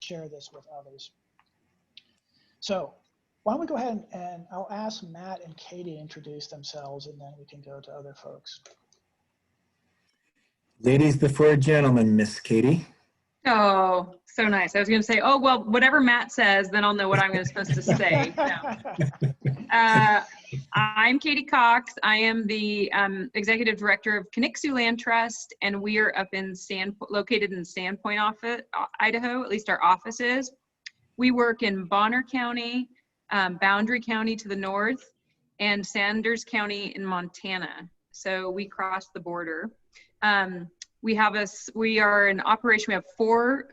share this with others. So why don't we go ahead and I'll ask Matt and Katie to introduce themselves, and then we can go to other folks. Ladies before gentlemen, Miss Katie. Oh, so nice. I was going to say, oh, well, whatever Matt says, then I'll know what I'm supposed to say. No. I'm Katie Cox. I am the executive director of Connexu Land Trust, and we are up in located in Sandpoint, Idaho. At least our office is. We work in Bonner County, Boundary County to the north, and Sanders County in Montana. So we cross the border. We are in operation. We have four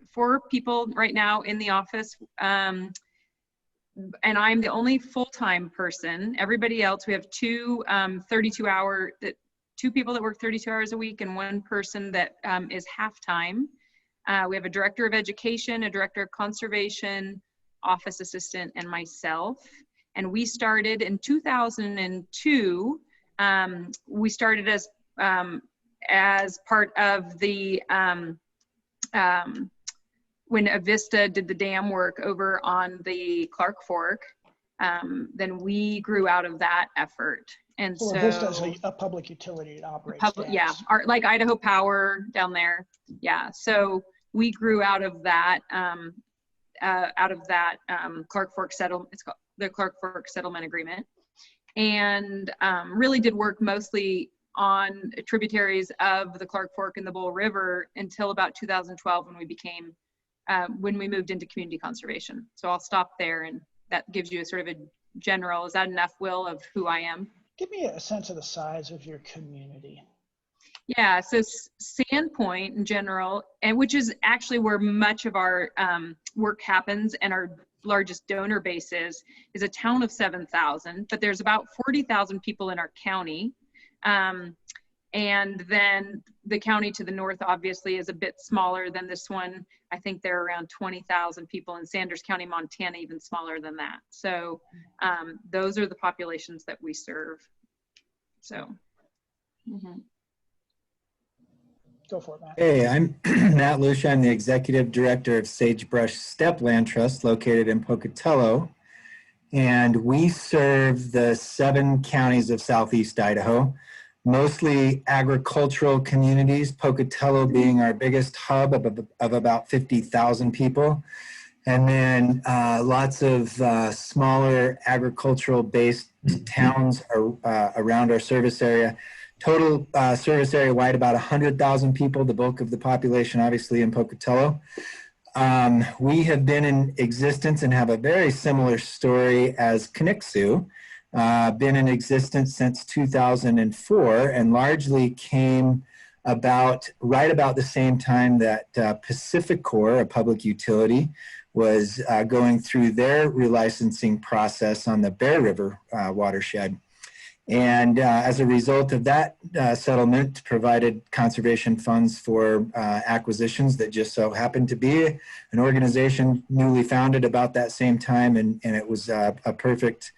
people right now in the office. And I'm the only full-time person. Everybody else, we have two people that work 32 hours a week, and one person that is half-time. We have a director of education, a director of conservation, office assistant, and myself. And we started in 2002. We started as part of the when Avista did the dam work over on the Clark Fork, then we grew out of that effort. And so Avista is a public utility that operates dams. Yeah, like Idaho Power down there. Yeah, so we grew out of that Clark Fork settlement. It's called the Clark Fork Settlement Agreement, and really did work mostly on tributaries of the Clark Fork and the Bull River until about 2012 when we moved into community conservation. So I'll stop there, and that gives you a sort of a general, is that enough, Will, of who I am? Give me a sense of the size of your community. Yeah, so Sandpoint in general, and which is actually where much of our work happens and our largest donor base is a town of 7,000, but there's about 40,000 people in our county. And then the county to the north obviously is a bit smaller than this one. I think there are around 20,000 people in Sanders County, Montana, even smaller than that. So those are the populations that we serve. So. Go for it, Matt. Hey, I'm Matt Lucia. I'm the executive director of Sagebrush Steppe Land Trust located in Pocatello. And we serve the 7 counties of southeast Idaho, mostly agricultural communities, Pocatello being our biggest hub of about 50,000 people. And then lots of smaller agricultural-based towns around our service area. Total service area wide about 100,000 people, the bulk of the population obviously in Pocatello. We have been in existence and have a very similar story as Connexu. Been in existence since 2004 and largely came about right about the same time that PacifiCorp, a public utility, was going through their relicensing process on the Bear River watershed. And as a result of that settlement, provided conservation funds for acquisitions that just so happened to be an organization newly founded about that same time. And it was a perfect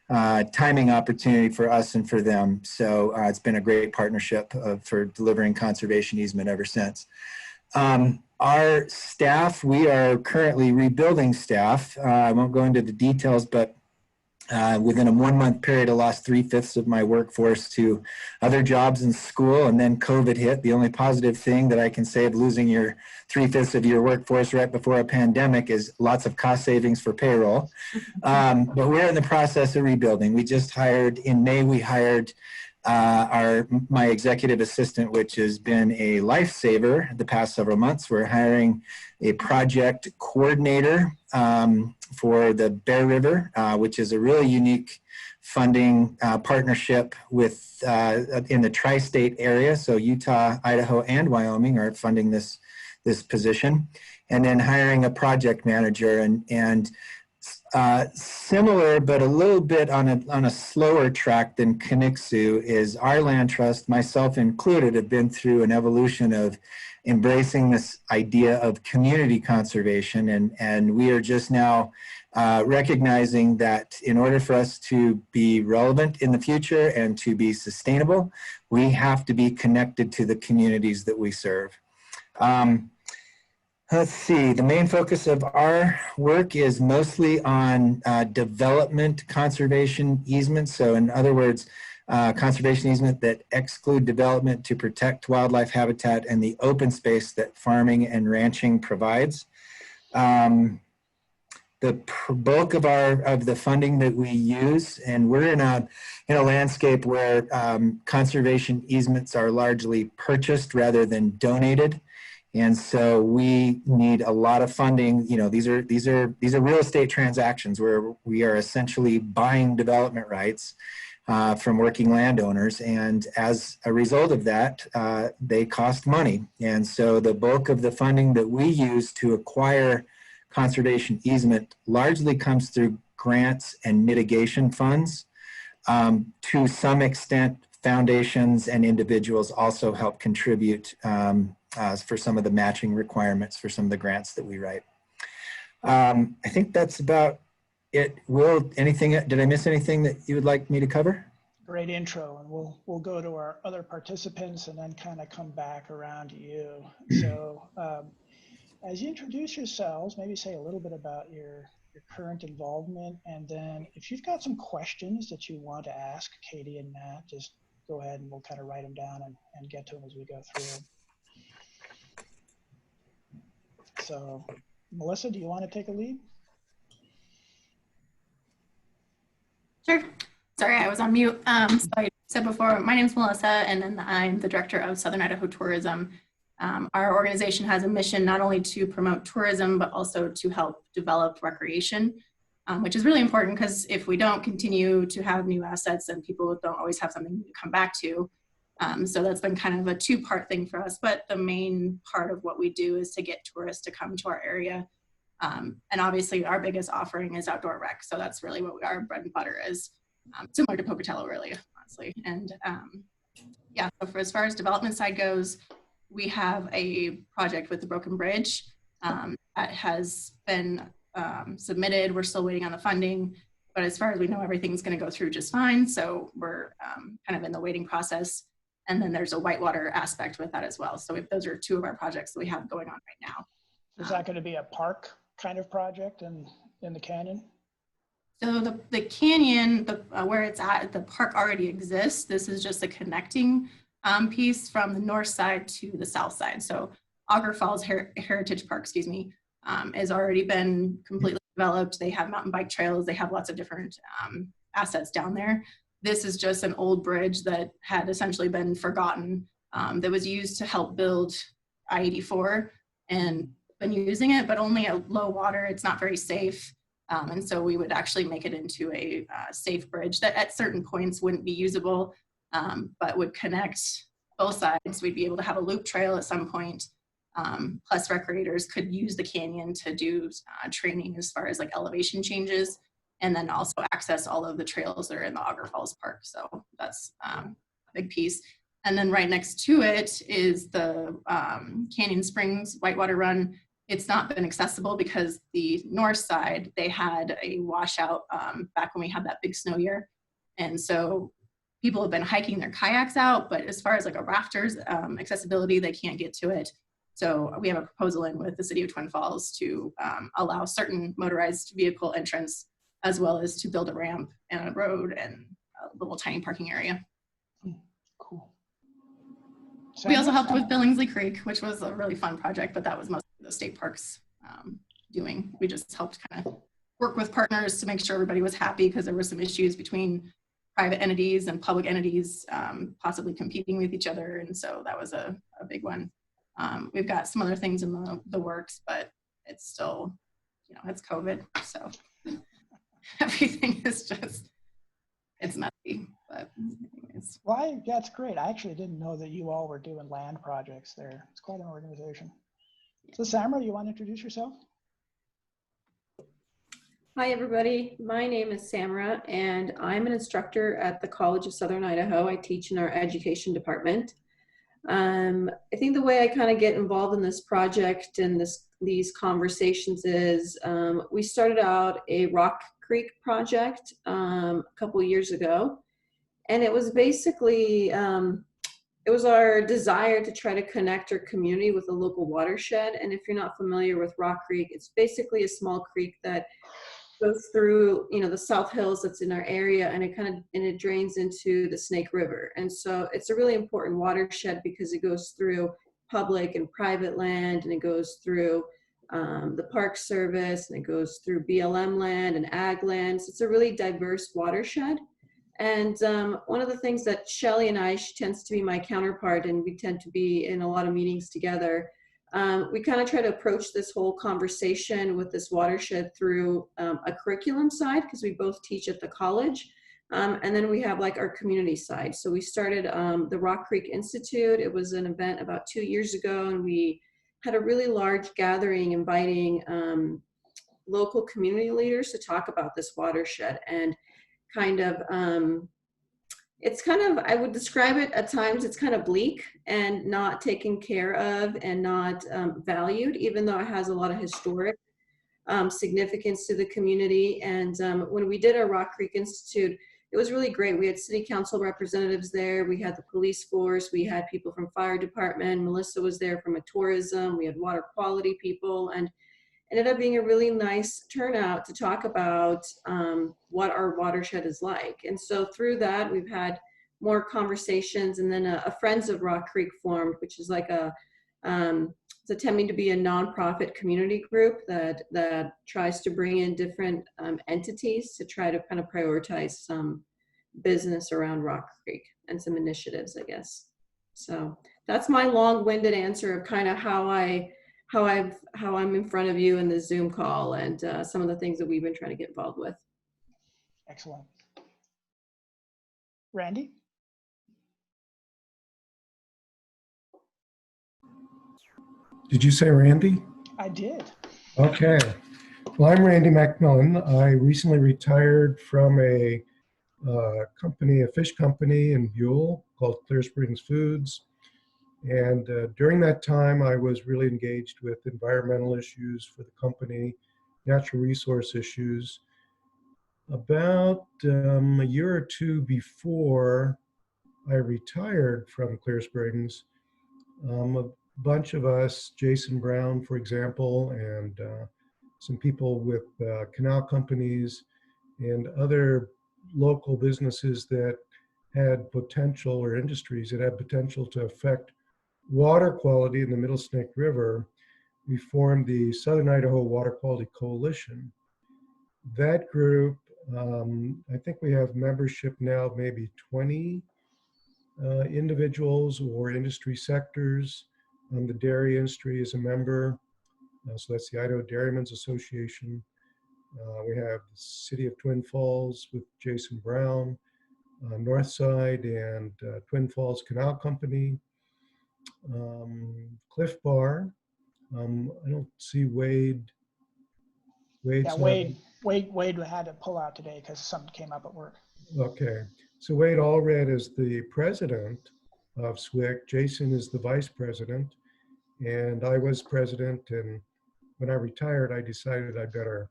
timing opportunity for us and for them. So it's been a great partnership for delivering conservation easement ever since. Our staff, we are currently rebuilding staff. I won't go into the details, but within a 1-month period, I lost 3/5 of my workforce to other jobs in school, and then COVID hit. The only positive thing that I can say of losing your 3/5 of your workforce right before a pandemic is lots of cost savings for payroll. But we're in the process of rebuilding. We just hired, in May, we hired my executive assistant, which has been a lifesaver the past several months. We're hiring a project coordinator for the Bear River, which is a really unique funding partnership with in the tri-state area. So Utah, Idaho, and Wyoming are funding this position, and then hiring a project manager and similar, but a little bit on a slower track than Connexu is our land trust, myself included, have been through an evolution of embracing this idea of community conservation. And we are just now recognizing that in order for us to be relevant in the future and to be sustainable, we have to be connected to the communities that we serve. Let's see, the main focus of our work is mostly on development conservation easements. So in other words, conservation easement that exclude development to protect wildlife habitat and the open space that farming and ranching provides. The bulk of the funding that we use, and we're in a landscape where conservation easements are largely purchased rather than donated. And so we need a lot of funding. You know, these are real estate transactions where we are essentially buying development rights from working landowners. And as a result of that, they cost money. And so the bulk of the funding that we use to acquire conservation easement largely comes through grants and mitigation funds. To some extent, foundations and individuals also help contribute for some of the matching requirements for some of the grants that we write. I think that's about it. Did I miss anything that you would like me to cover? Great intro, and we'll go to our other participants and then kind of come back around to you. So as you introduce yourselves, maybe say a little bit about your current involvement, and then if you've got some questions that you want to ask Katie and Matt, just go ahead and we'll kind of write them down and get to them as we go through. So, Melissa, do you want to take a lead? Sure. Sorry, I was on mute. So I said before, my name is Melissa, and then I'm the director of Southern Idaho Tourism. Our organization has a mission not only to promote tourism, but also to help develop recreation, which is really important because if we don't continue to have new assets, then people don't always have something to come back to. So that's been kind of a two-part thing for us, but the main part of what we do is to get tourists to come to our area. And obviously our biggest offering is outdoor rec. So that's really what our bread and butter is, similar to Pocatello really, honestly. And yeah, so for as far as development side goes, we have a project with the Broken Bridge that has been submitted. We're still waiting on the funding, but as far as we know, everything's going to go through just fine. So we're kind of in the waiting process. And then there's a whitewater aspect with that as well. So those are two of our projects that we have going on right now. Is that going to be a park kind of project in the canyon? So the canyon, where it's at, the park already exists. This is just a connecting piece from the north side to the south side. So Auger Falls Heritage Park, has already been completely developed. They have mountain bike trails. They have lots of different assets down there. This is just an old bridge that had essentially been forgotten, that was used to help build I-84 and been using it, but only at low water. It's not very safe. And so we would actually make it into a safe bridge that at certain points wouldn't be usable, but would connect both sides. We'd be able to have a loop trail at some point. Plus recreators could use the canyon to do training as far as like elevation changes, and then also access all of the trails that are in the Auger Falls Park. So that's a big piece. And then right next to it is the Canyon Springs Whitewater Run. It's not been accessible because the north side, they had a washout back when we had that big snow year. And so people have been hiking their kayaks out, but as far as like a rafters accessibility, they can't get to it. So we have a proposal in with the city of Twin Falls to allow certain motorized vehicle entrance, as well as to build a ramp and a road and a little tiny parking area. Cool. We also helped with Billingsley Creek, which was a really fun project, but that was mostly the state parks doing. We just helped kind of work with partners to make sure everybody was happy, because there were some issues between private entities and public entities possibly competing with each other. And so that was a big one. We've got some other things in the works, but it's still, it's COVID. So everything is just, it's messy, but anyways. Well, that's great. I actually didn't know that you all were doing land projects there. It's quite an organization. So Samra, you want to introduce yourself? Hi, everybody. My name is Samra, and I'm an instructor at the College of Southern Idaho. I teach in our education department. I think the way I kind of get involved in this project and these conversations is we started out a Rock Creek project a couple years ago, and it was basically it was our desire to try to connect our community with a local watershed. And if you're not familiar with Rock Creek, it's basically a small creek that goes through, you know, the South Hills that's in our area, and it drains into the Snake River. And so it's a really important watershed because it goes through public and private land, and it goes through the Park Service, and it goes through BLM land and ag land. So it's a really diverse watershed. And one of the things that Shelly and I, she tends to be my counterpart, and we tend to be in a lot of meetings together. We kind of try to approach this whole conversation with this watershed through a curriculum side, because we both teach at the college. And then we have like our community side. So we started the Rock Creek Institute. It was an event about 2 years ago, and we had a really large gathering inviting local community leaders to talk about this watershed. And kind of it's kind of, I would describe it at times, it's kind of bleak and not taken care of and not valued, even though it has a lot of historic significance to the community. And when we did our Rock Creek Institute, it was really great. We had city council representatives there. We had the police force. We had people from fire department. Melissa was there from a tourism. We had water quality people, and ended up being a really nice turnout to talk about what our watershed is like. And so through that, we've had more conversations, and then a Friends of Rock Creek formed, which is like it's attempting to be a nonprofit community group that tries to bring in different entities to try to kind of prioritize some business around Rock Creek and some initiatives, I guess. So that's my long-winded answer of kind of how I'm in front of you in the Zoom call, and some of the things that we've been trying to get involved with. Excellent. Randy? Did you say Randy? I did. Okay. Well, I'm Randy McMillan. I recently retired from a company, a fish company in Buell called Clear Springs Foods. And during that time, I was really engaged with environmental issues for the company, natural resource issues. About a year or two before I retired from Clear Springs, a bunch of us, Jason Brown, for example, and some people with canal companies and other local businesses that had potential, or industries that had potential to affect water quality in the Middle Snake River, we formed the Southern Idaho Water Quality Coalition. That group, I think we have membership now, maybe 20 individuals or industry sectors. The dairy industry is a member, so that's the Idaho Dairymen's Association. We have the City of Twin Falls with Jason Brown, Northside and Twin Falls Canal Company, Cliff Bar. I don't see Wade. Yeah, Wade had to pull out today because something came up at work. Okay, so Wade Allred is the president of SWIC. Jason is the vice president, and I was president. And when I retired, I decided I better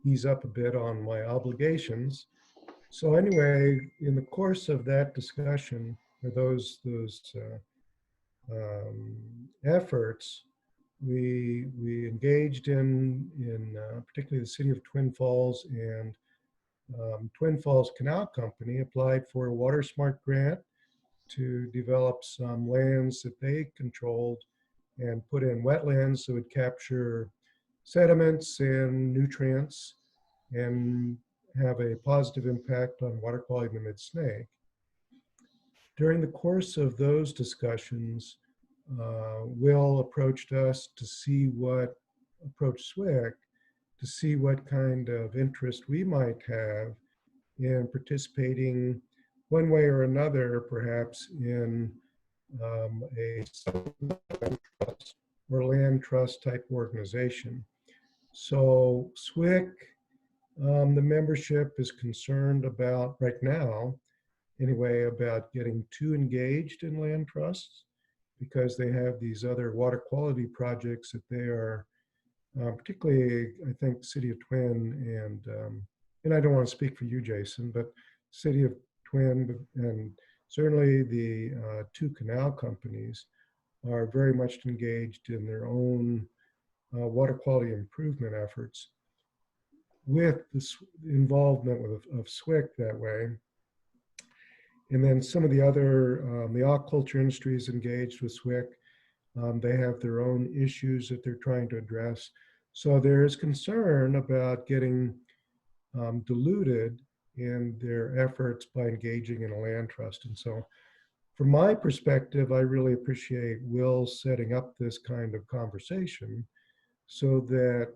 ease up a bit on my obligations. So anyway, in the course of that discussion, or those efforts, we engaged in particularly the City of Twin Falls, and Twin Falls Canal Company applied for a Water Smart grant to develop some lands that they controlled and put in wetlands that would capture sediments and nutrients and have a positive impact on water quality in the Mid-Snake. During the course of those discussions, Will approached us to see approached SWIC to see what kind of interest we might have in participating one way or another, perhaps in a trust or land trust type organization. So SWIC, the membership is concerned about, right now anyway, about getting too engaged in land trusts, because they have these other water quality projects that they are, particularly, I think, City of Twin and I don't want to speak for you, Jason, but City of Twin and certainly the two canal companies are very much engaged in their own water quality improvement efforts with the involvement of SWIC that way. And then some of the other, the aquaculture industry is engaged with SWIC. They have their own issues that they're trying to address. So there is concern about getting diluted in their efforts by engaging in a land trust. And so from my perspective, I really appreciate Will setting up this kind of conversation so that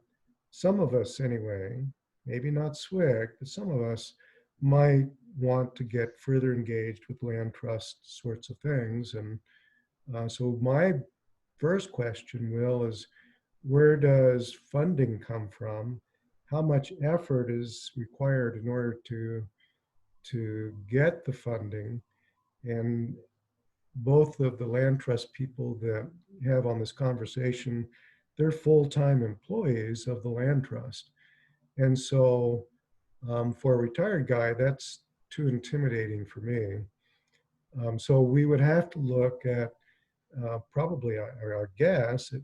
some of us anyway, maybe not SWIC, but some of us might want to get further engaged with land trust sorts of things. And so my first question, Will, is where does funding come from? How much effort is required in order to get the funding? And both of the land trust people that have on this conversation, they're full-time employees of the land trust. And so for a retired guy, that's too intimidating for me. So we would have to look at probably our guess at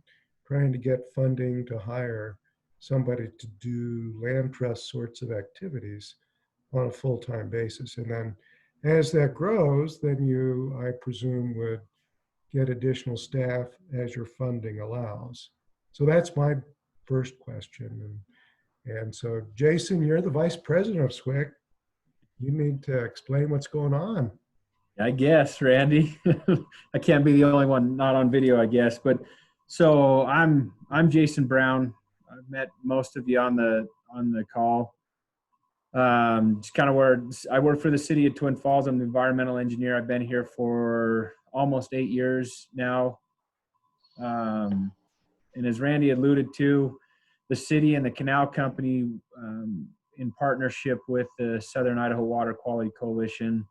trying to get funding to hire somebody to do land trust sorts of activities on a full-time basis. And then as that grows, then you, I presume, would get additional staff as your funding allows. So that's my first question. And so, Jason, you're the vice president of SWIC. You need to explain what's going on. I guess, Randy. I can't be the only one not on video, I guess. But so I'm Jason Brown. I've met most of you on the call. Just kind of where I work for the city of Twin Falls. I'm the environmental engineer. I've been here for almost 8 years now. And as Randy alluded to, the city and the canal company, in partnership with the Southern Idaho Water Quality Coalition,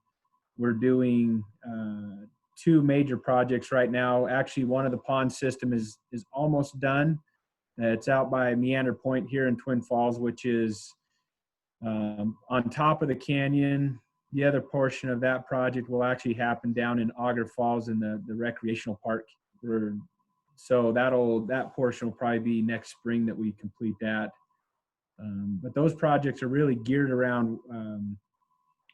we're doing 2 major projects right now. Actually, one of the pond system is almost done. It's out by Meander Point here in Twin Falls, which is on top of the canyon. The other portion of that project will actually happen down in Auger Falls in the recreational park. So that portion will probably be next spring that we complete that. But those projects are really geared around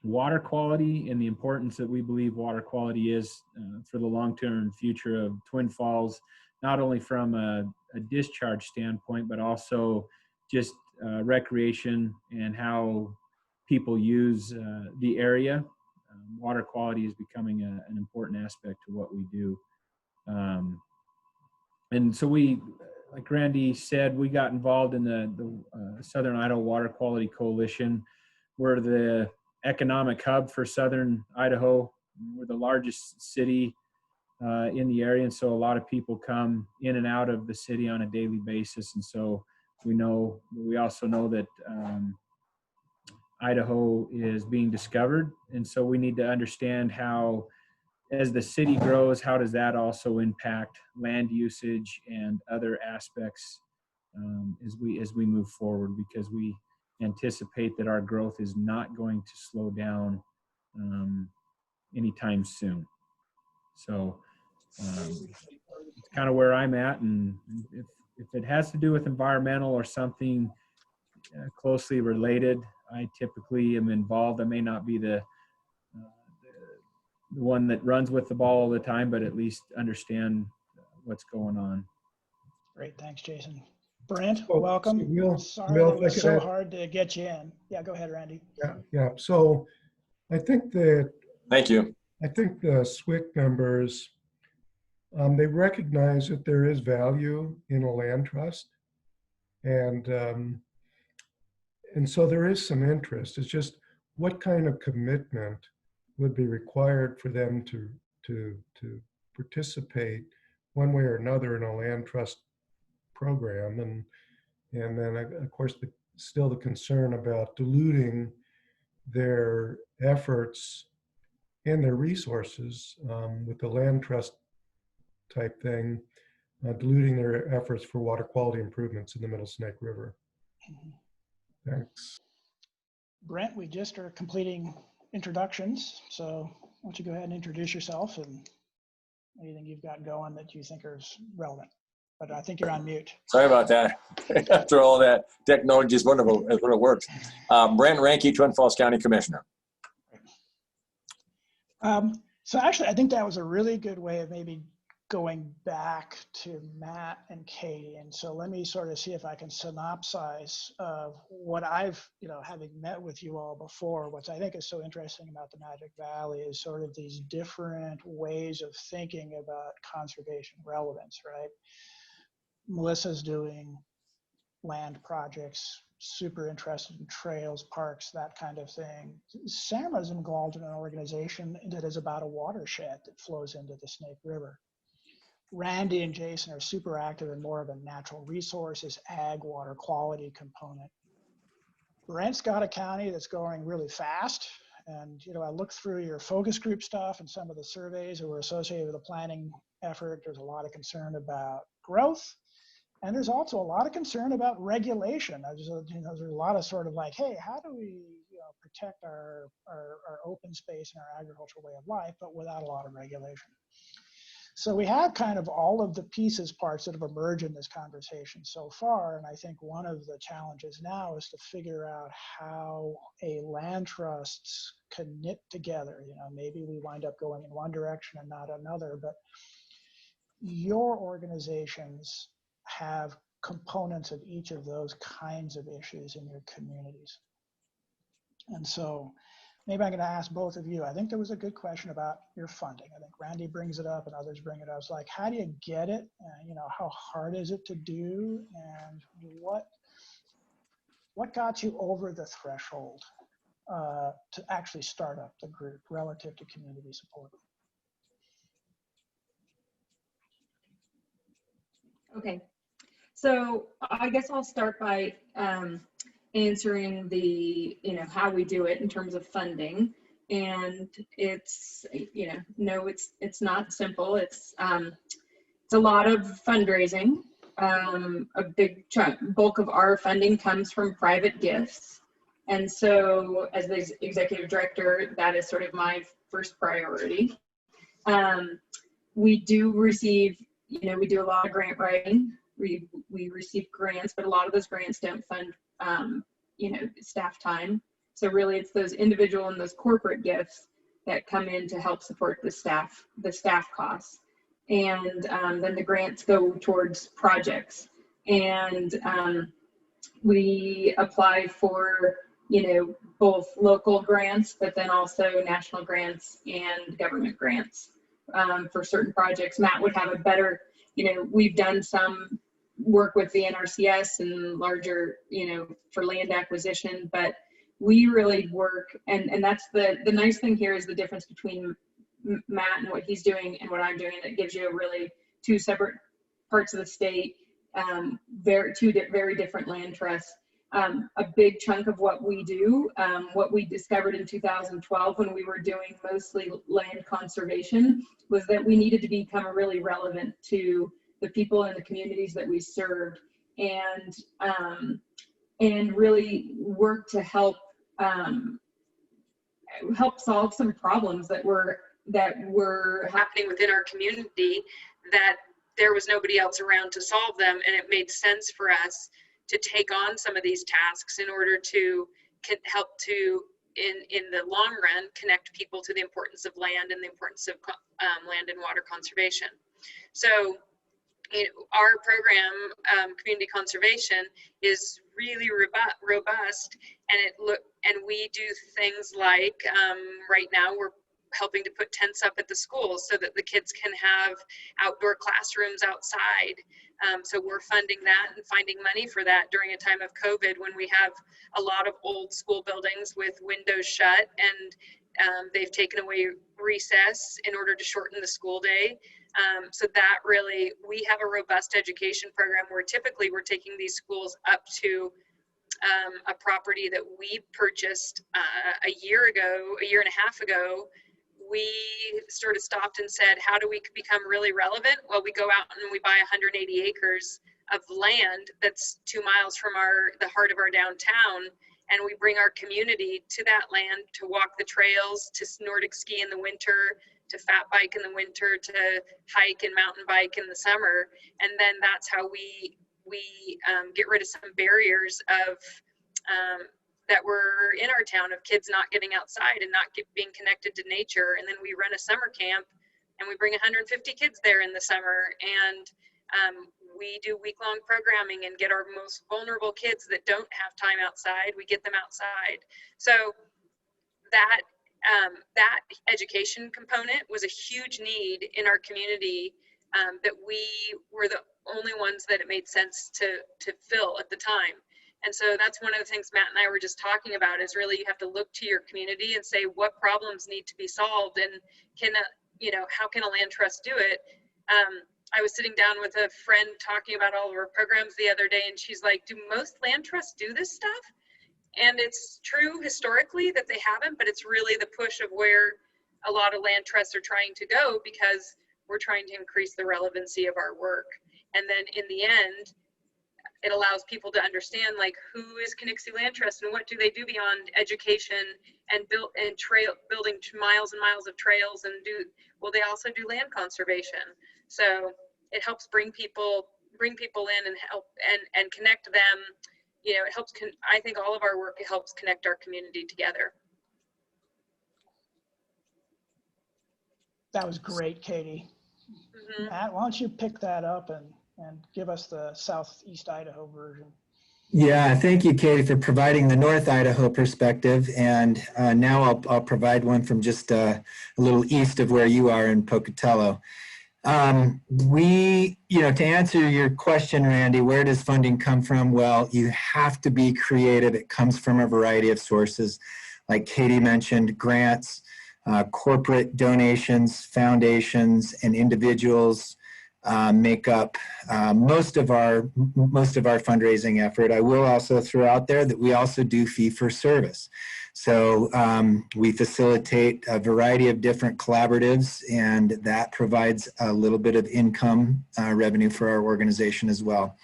water quality and the importance that we believe water quality is for the long-term future of Twin Falls, not only from a discharge standpoint, but also just recreation and how people use the area. Water quality is becoming an important aspect to what we do. And so we, like Randy said, we got involved in the Southern Idaho Water Quality Coalition. We're the economic hub for Southern Idaho. We're the largest city in the area, and so a lot of people come in and out of the city on a daily basis. And so we also know that Idaho is being discovered, and so we need to understand how, as the city grows, how does that also impact land usage and other aspects as we move forward, because we anticipate that our growth is not going to slow down anytime soon. So it's kind of where I'm at, and if it has to do with environmental or something closely related, I typically am involved. I may not be the one that runs with the ball all the time, but at least understand what's going on. Great, thanks, Jason. Brent, Oh, welcome. so Will, Sorry that it was so hard to get you in. Yeah, go ahead, Randy. Yeah. So I think that Thank you. I think the SWIC members, they recognize that there is value in a land trust, and so there is some interest. It's just what kind of commitment would be required for them to participate one way or another in a land trust program, and then of course still the concern about diluting their efforts and their resources with the land trust type thing, diluting their efforts for water quality improvements in the Middle Snake River. Thanks. Brent, we just are completing introductions. So why don't you go ahead and introduce yourself and anything you've got going that you think is relevant. But I think you're on mute. Sorry about that. After all that, technology is wonderful when it works. Brent Ranke, Twin Falls County Commissioner. So actually, I think that was a really good way of maybe going back to Matt and Katie. And so let me sort of see if I can synopsize what I've, having met with you all before, what I think is so interesting about the Magic Valley is sort of these different ways of thinking about conservation relevance, right? Melissa's doing land projects, super interested in trails, parks, that kind of thing. Samra's involved in an organization that is about a watershed that flows into the Snake River. Randy and Jason are super active in more of a natural resources, ag, water quality component. Brent's got a county that's growing really fast. And, I looked through your focus group stuff and some of the surveys that were associated with the planning effort. There's a lot of concern about growth. And there's also a lot of concern about regulation. There's a lot of sort of like, hey, how do we protect our open space and our agricultural way of life, but without a lot of regulation? So we have kind of all of the pieces, parts that have emerged in this conversation so far. And I think one of the challenges now is to figure out how a land trusts can knit together. Maybe we wind up going in one direction and not another, but your organizations have components of each of those kinds of issues in your communities. And so maybe I'm going to ask both of you. I think there was a good question about your funding. I think Randy brings it up and others bring it up. It's like, how do you get it? How hard is it to do? And what got you over the threshold to actually start up the group relative to community support? Okay, so I guess I'll start by answering the, how we do it in terms of funding. And it's, no, it's not simple. It's a lot of fundraising. A big bulk of our funding comes from private gifts. And so as the executive director, that is sort of my first priority. We do receive, we do a lot of grant writing. We receive grants, but a lot of those grants don't fund, staff time. So really it's those individual and those corporate gifts that come in to help support the staff costs. And then the grants go towards projects. And we apply for, both local grants, but then also national grants and government grants for certain projects. Matt would have a better, we've done some work with the NRCS and larger, for land acquisition, but we really work, and that's the nice thing here is the difference between Matt and what he's doing and what I'm doing. That gives you a really two separate parts of the state, two very different land trusts. A big chunk of what we do, what we discovered in 2012 when we were doing mostly land conservation, was that we needed to become really relevant to the people in the communities that we served, and really work to help solve some problems that were happening within our community, that there was nobody else around to solve them, and it made sense for us to take on some of these tasks in order to help to, in the long run, connect people to the importance of land and the importance of land and water conservation. So our program, community conservation, is really robust, and we do things like right now we're helping to put tents up at the schools so that the kids can have outdoor classrooms outside. So we're funding that and finding money for that during a time of COVID, when we have a lot of old school buildings with windows shut, and they've taken away recess in order to shorten the school day. So that really, we have a robust education program where typically we're taking these schools up to a property that we purchased a year and a half ago. We sort of stopped and said, how do we become really relevant? Well, we go out and we buy 180 acres of land that's 2 miles from the heart of our downtown, and we bring our community to that land to walk the trails, to Nordic ski in the winter, to fat bike in the winter, to hike and mountain bike in the summer. And then that's how we get rid of some barriers of that were in our town, of kids not getting outside and not being connected to nature. And then we run a summer camp and we bring 150 kids there in the summer, and we do week-long programming and get our most vulnerable kids that don't have time outside, we get them outside. So that that education component was a huge need in our community, that we were the only ones that it made sense to fill at the time. And so that's one of the things Matt and I were just talking about, is really you have to look to your community and say what problems need to be solved, and how can a land trust do it? I was sitting down with a friend talking about all of our programs the other day, and she's like, do most land trusts do this stuff? And it's true historically that they haven't, but it's really the push of where a lot of land trusts are trying to go, because we're trying to increase the relevancy of our work. And then in the end, it allows people to understand, like, who is Connexie Land Trust and what do they do beyond education and building miles and miles of trails, and they also do land conservation. So it helps bring people in and help and connect them. It helps, I think all of our work, it helps connect our community together. That was great, Katie. Mm-hmm. Matt, why don't you pick that up and give us the Southeast Idaho version? Yeah, thank you, Katie, for providing the North Idaho perspective. And now I'll provide one from just a little east of where you are in Pocatello. To answer your question, Randy, where does funding come from? Well, you have to be creative. It comes from a variety of sources. Like Katie mentioned, grants, corporate donations, foundations, and individuals make up most of our fundraising effort. I will also throw out there that we also do fee for service. So we facilitate a variety of different collaboratives, and that provides a little bit of income revenue for our organization as well.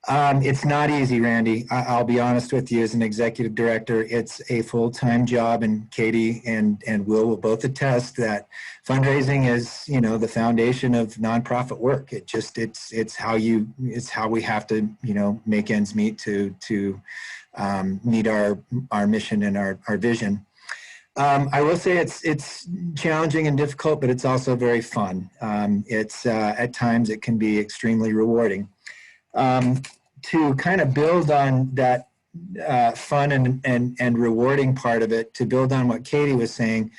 It's not easy, Randy. I'll be honest with you, as an executive director, it's a full-time job, and Katie and Will both attest that fundraising is, the foundation of nonprofit work. It's how we have to, make ends meet to meet our mission and our vision. I will say it's challenging and difficult, but it's also very fun. At times it can be extremely rewarding. To kind of build on that fun and rewarding part of it, to build on what Katie was saying,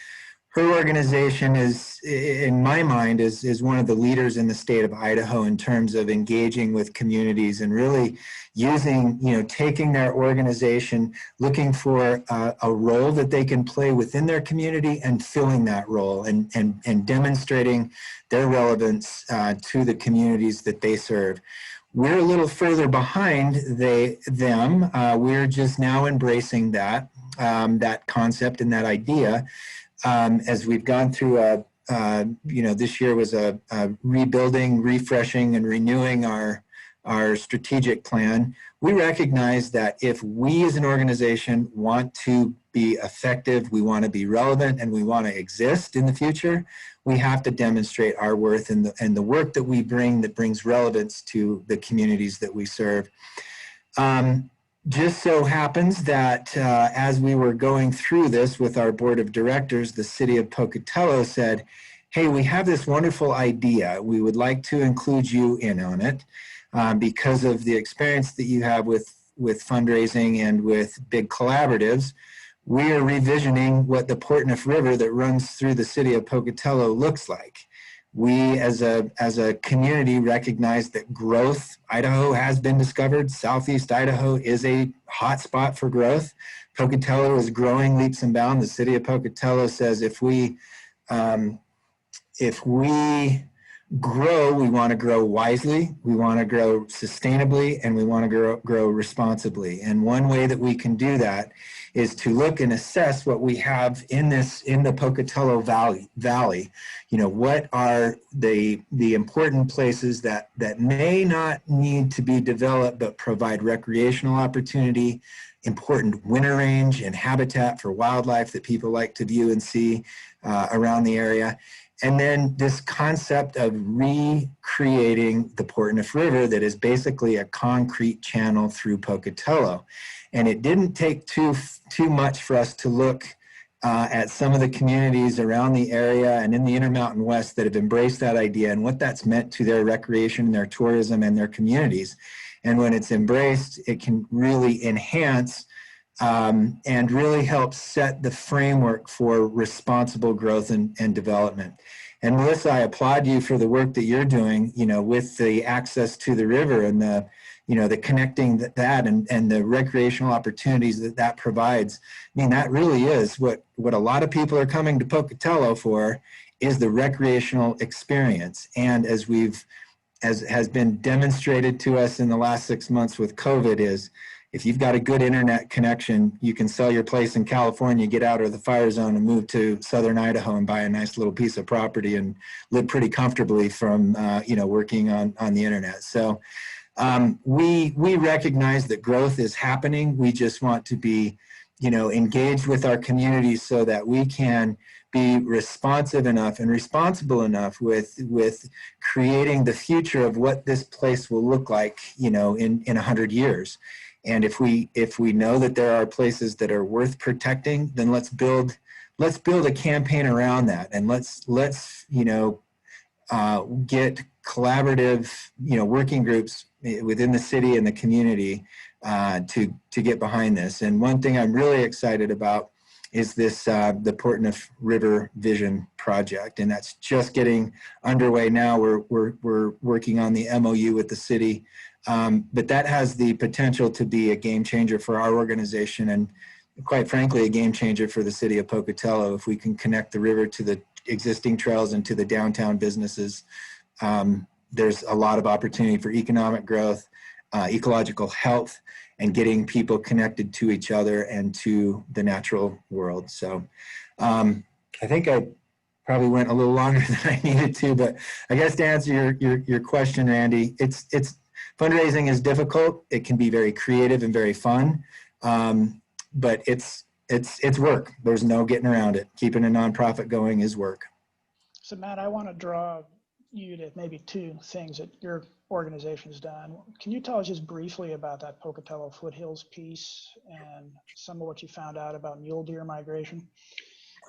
her organization is, in my mind, is one of the leaders in the state of Idaho in terms of engaging with communities and really using, taking their organization, looking for a role that they can play within their community and filling that role and demonstrating their relevance to the communities that they serve. We're a little further behind them. We're just now embracing that concept and that idea. As we've gone through this year was a rebuilding, refreshing, and renewing our strategic plan. We recognize that if we as an organization want to be effective, we want to be relevant, and we want to exist in the future, we have to demonstrate our worth and the work that we bring that brings relevance to the communities that we serve. Just so happens that as we were going through this with our board of directors, the city of Pocatello said, hey, we have this wonderful idea. We would like to include you in on it because of the experience that you have with fundraising and with big collaboratives. We are revisioning what the Portneuf River that runs through the city of Pocatello looks like. We as a community recognize that growth, Idaho has been discovered. Southeast Idaho is a hot spot for growth. Pocatello is growing leaps and bounds. The city of Pocatello says if we grow, we want to grow wisely, we want to grow sustainably, and we want to grow responsibly. And one way that we can do that is to look and assess what we have in the Pocatello Valley. You know, what are the important places that may not need to be developed but provide recreational opportunity, important winter range and habitat for wildlife that people like to view and see around the area. And then this concept of recreating the Portneuf River that is basically a concrete channel through Pocatello. And it didn't take too much for us to look at some of the communities around the area and in the Intermountain West that have embraced that idea and what that's meant to their recreation, their tourism, and their communities. And when it's embraced, it can really enhance and really help set the framework for responsible growth and development. And Melissa, I applaud you for the work that you're doing, you know, with the access to the river and the, you know, the connecting that and the recreational opportunities that provides. I mean, that really is what a lot of people are coming to Pocatello for, is the recreational experience. And as has been demonstrated to us in the last 6 months with COVID, is if you've got a good internet connection, you can sell your place in California, get out of the fire zone and move to southern Idaho and buy a nice little piece of property and live pretty comfortably from, you know, working on the internet. So we recognize that growth is happening. We just want to be, you know, engaged with our communities so that we can be responsive enough and responsible enough with creating the future of what this place will look like, you know, in 100 years. And if we know that there are places that are worth protecting, then let's build a campaign around that, and let's you know, get collaborative, you know, working groups within the city and the community to get behind this. And one thing I'm really excited about is this the Portneuf River Vision Project, and that's just getting underway now. We're working on the MOU with the city. But that has the potential to be a game changer for our organization, and quite frankly, a game changer for the city of Pocatello. If we can connect the river to the existing trails and to the downtown businesses, there's a lot of opportunity for economic growth, ecological health, and getting people connected to each other and to the natural world. So I think I probably went a little longer than I needed to, but I guess to answer your question, Randy, it's fundraising is difficult. It can be very creative and very fun, but it's work. There's no getting around it. Keeping a nonprofit going is work. So Matt, I want to draw you to maybe two things that your organization has done. Can you tell us just briefly about that Pocatello Foothills piece and some of what you found out about mule deer migration?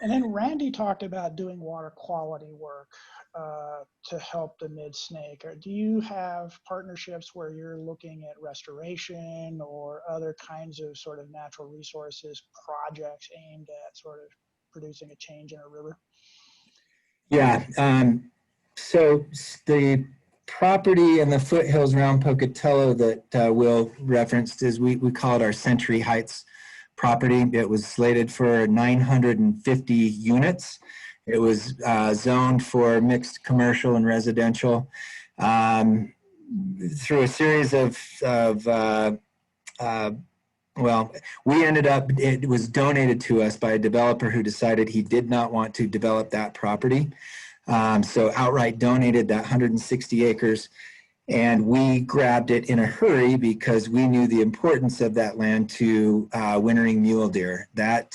And then Randy talked about doing water quality work to help the Mid-Snake. Do you have partnerships where you're looking at restoration or other kinds of sort of natural resources projects aimed at sort of producing a change in a river? Yeah, so the property in the foothills around Pocatello that Will referenced is, we call it our Century Heights property. It was slated for 950 units. It was zoned for mixed commercial and residential. Through a series of well, we ended up, it was donated to us by a developer who decided he did not want to develop that property. So outright donated that 160 acres. And we grabbed it in a hurry because we knew the importance of that land to wintering mule deer. That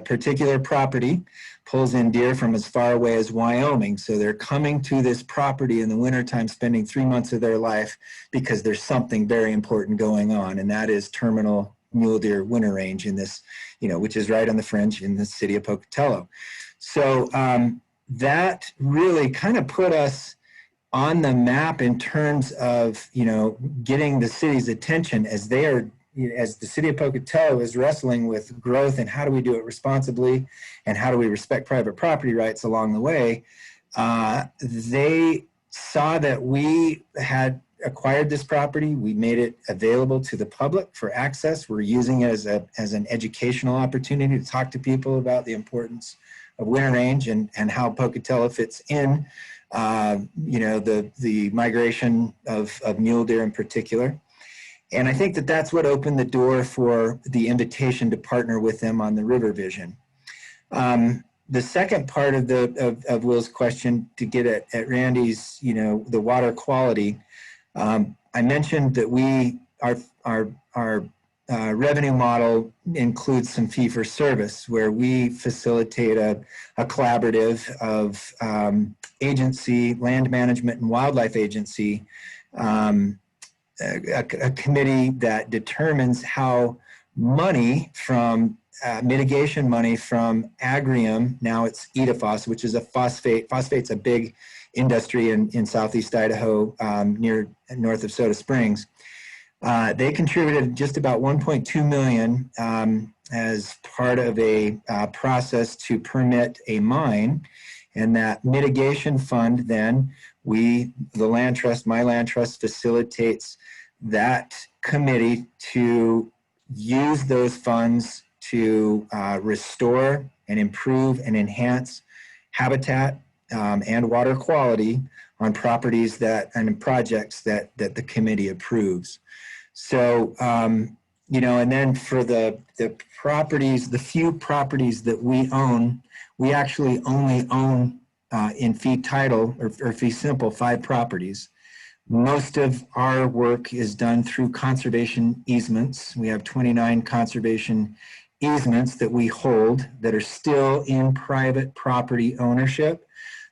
particular property pulls in deer from as far away as Wyoming. So they're coming to this property in the wintertime, spending 3 months of their life because there's something very important going on. And that is terminal mule deer winter range in this, you know, which is right on the fringe in the city of Pocatello. So that really kind of put us on the map in terms of, you know, getting the city's attention as they are, as the city of Pocatello is wrestling with growth and how do we do it responsibly and how do we respect private property rights along the way. They saw that we had acquired this property. We made it available to the public for access. We're using it as an educational opportunity to talk to people about the importance of winter range and how Pocatello fits in the migration of mule deer in particular. And I think that that's what opened the door for the invitation to partner with them on the River Vision. The second part of Will's question, to get at Randy's, the water quality, I mentioned that our revenue model includes some fee for service, where we facilitate a collaborative of agency, land management and wildlife agency, a committee that determines how money from mitigation money from Agrium, now it's Idaho, which is a phosphate. Phosphate's a big industry in southeast Idaho, north of Soda Springs. They contributed just about 1.2 million as part of a process to permit a mine. And that mitigation fund, then the land trust, my land trust, facilitates that committee to use those funds to restore and improve and enhance habitat and water quality on properties and projects that the committee approves. So, and then for the properties, the few properties that we own, we actually only own in fee title or fee simple 5 properties. Most of our work is done through conservation easements. We have 29 conservation easements that we hold that are still in private property ownership.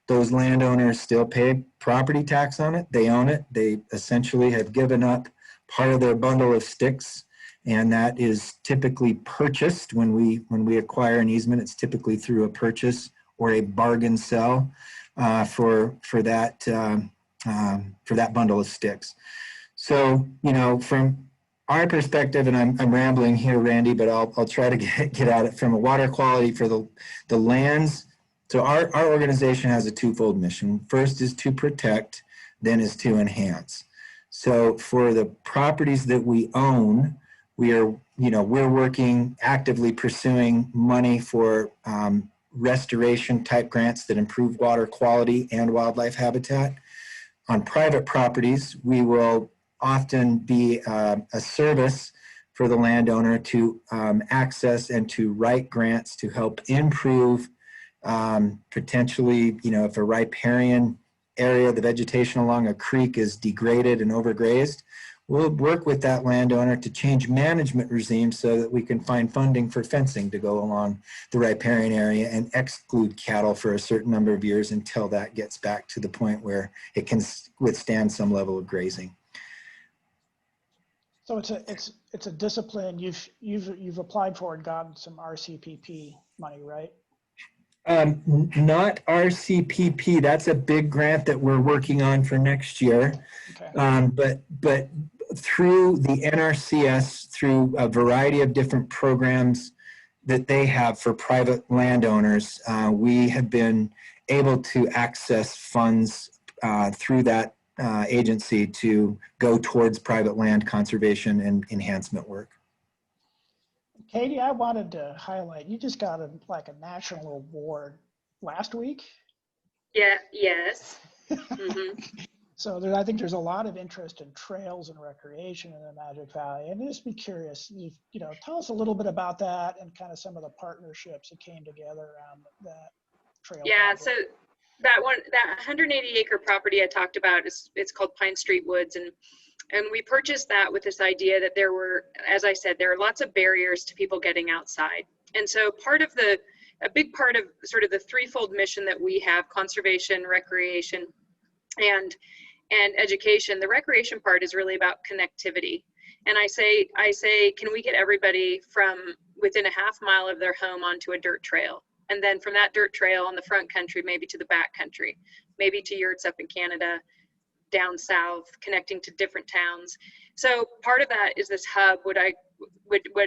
Those landowners still pay property tax on it. They own it. They essentially have given up part of their bundle of sticks, and that is typically purchased when we acquire an easement. It's typically through a purchase or a bargain sell for that bundle of sticks. So, from our perspective, and I'm rambling here, Randy, but I'll try to get at it from a water quality for the lands. So our organization has a twofold mission. First is to protect, then is to enhance. So for the properties that we own, we're working actively pursuing money for restoration type grants that improve water quality and wildlife habitat. On private properties, we will often be a service for the landowner to access and to write grants to help improve potentially, if a riparian area, the vegetation along a creek is degraded and overgrazed, we'll work with that landowner to change management regime so that we can find funding for fencing to go along the riparian area and exclude cattle for a certain number of years until that gets back to the point where it can withstand some level of grazing. So it's a discipline you've applied for and gotten some RCPP money, right? Not RCPP. That's a big grant that we're working on for next year. Okay. But through the NRCS, through a variety of different programs that they have for private landowners, we have been able to access funds through that agency to go towards private land conservation and enhancement work. Katie, I wanted to highlight, you just got a national award last week. Yeah, yes. Mm-hmm. So I think there's a lot of interest in trails and recreation in the Magic Valley. And just be curious, tell us a little bit about that and kind of some of the partnerships that came together around that trail. Yeah, project. so that 180 acre property I talked about it's called Pine Street Woods, and we purchased that with this idea that there were, as I said, there are lots of barriers to people getting outside. And so a big part of sort of the threefold mission that we have, conservation, recreation, and education, the recreation part is really about connectivity. And I say, can we get everybody from within a half mile of their home onto a dirt trail? And then from that dirt trail on the front country, maybe to the back country, maybe to yurts up in Canada, down south, connecting to different towns. So part of that is this hub, what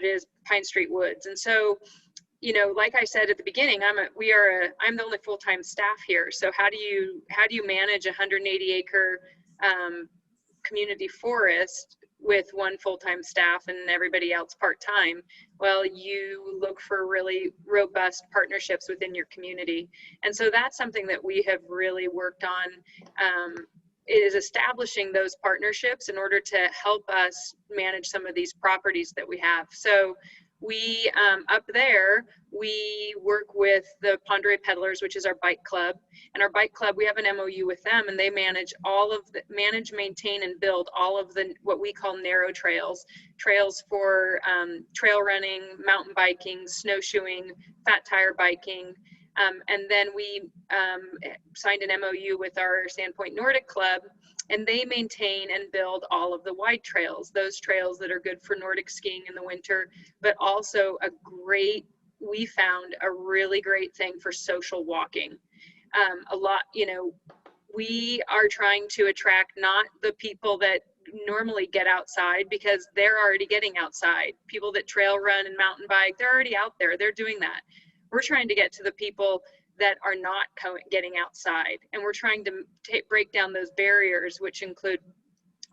is Pine Street Woods. And so, like I said at the beginning, I'm the only full-time staff here. So how do you manage a 180 acre community forest with one full-time staff and everybody else part-time. Well, you look for really robust partnerships within your community. And so that's something that we have really worked on, is establishing those partnerships in order to help us manage some of these properties that we have. So we, up there, we work with the Ponderay Peddlers, which is our bike club. And our bike club, we have an MOU with them, and they manage maintain, and build all of the, what we call narrow trails for trail running, mountain biking, snowshoeing, fat tire biking. And then we signed an MOU with our Sandpoint Nordic Club, and they maintain and build all of the wide trails, those trails that are good for Nordic skiing in the winter, but also we found a really great thing for social walking. We are trying to attract not the people that normally get outside, because they're already getting outside. People that trail run and mountain bike, they're already out there, they're doing that. We're trying to get to the people that are not getting outside, and we're trying to break down those barriers, which include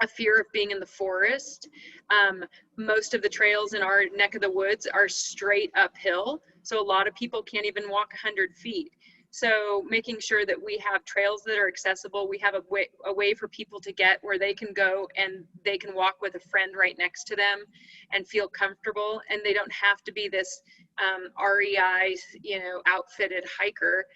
a fear of being in the forest. Most of the trails in our neck of the woods are straight uphill, so a lot of people can't even walk 100 feet. So making sure that we have trails that are accessible, we have a way for people to get where they can go and they can walk with a friend right next to them and feel comfortable, and they don't have to be this REI, outfitted hiker,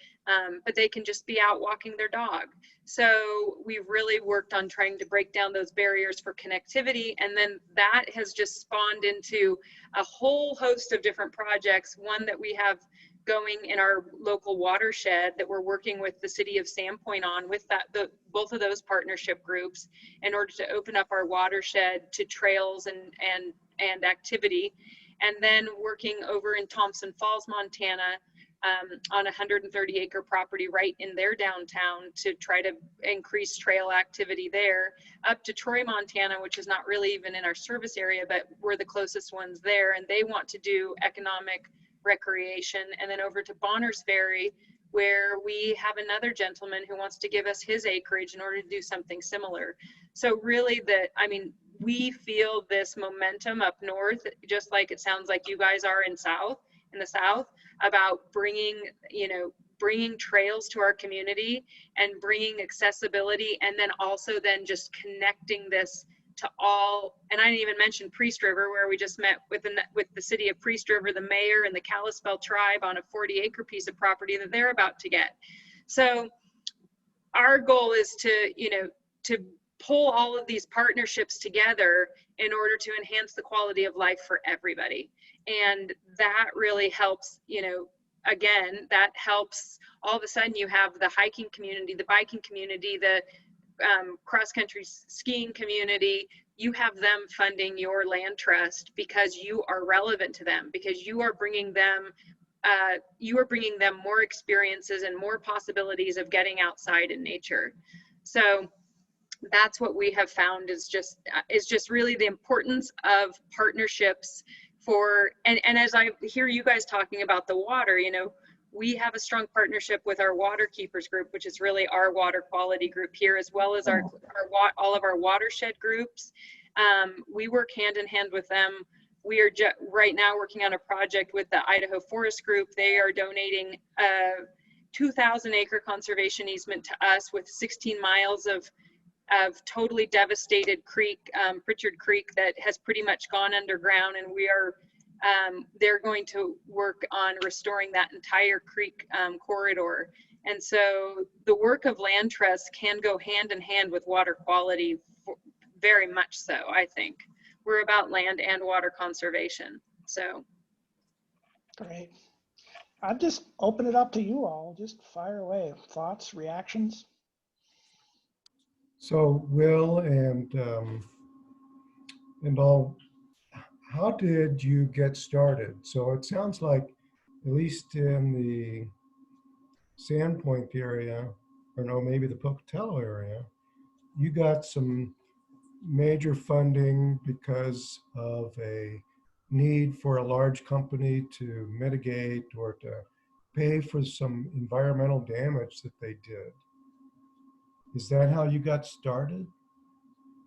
but they can just be out walking their dog. So we've really worked on trying to break down those barriers for connectivity, and then that has just spawned into a whole host of different projects. One that we have going in our local watershed that we're working with the city of Sandpoint on, with both of those partnership groups, in order to open up our watershed to trails and activity. And then working over in Thompson Falls, Montana, on a 130-acre property right in their downtown, to try to increase trail activity there, up to Troy, Montana, which is not really even in our service area, but we're the closest ones there, and they want to do economic recreation. And then over to Bonners Ferry, where we have another gentleman who wants to give us his acreage in order to do something similar. So really we feel this momentum up north, just like it sounds like you guys are in the South, about bringing trails to our community and bringing accessibility, and then also then just connecting this to all. And I didn't even mention Priest River, where we just met with the city of Priest River, the mayor, and the Kalispel tribe on a 40-acre piece of property that they're about to get. So our goal is to pull all of these partnerships together in order to enhance the quality of life for everybody. And that really helps, again, that helps. All of a sudden you have the hiking community, the biking community, the cross-country skiing community. You have them funding your land trust because you are relevant to them, because you are bringing them more experiences and more possibilities of getting outside in nature. So that's what we have found is just really the importance of partnerships and as I hear you guys talking about the water, we have a strong partnership with our water keepers group, which is really our water quality group here, as well as all of our watershed groups. We work hand in hand with them. We are right now working on a project with the Idaho Forest Group. They are donating a 2,000-acre conservation easement to us with 16 miles of totally devastated creek, Pritchard Creek, that has pretty much gone underground, and they're going to work on restoring that entire creek corridor. And so the work of land trust can go hand in hand with water quality, very much so. I think we're about land and water conservation. So Great. I'll just open it up to you all. Just fire away. Thoughts, reactions? So Will and all, how did you get started? So it sounds like, at least in the Sandpoint area, or no, maybe the Pocatello area, you got some major funding because of a need for a large company to mitigate or to pay for some environmental damage that they did. Is that how you got started?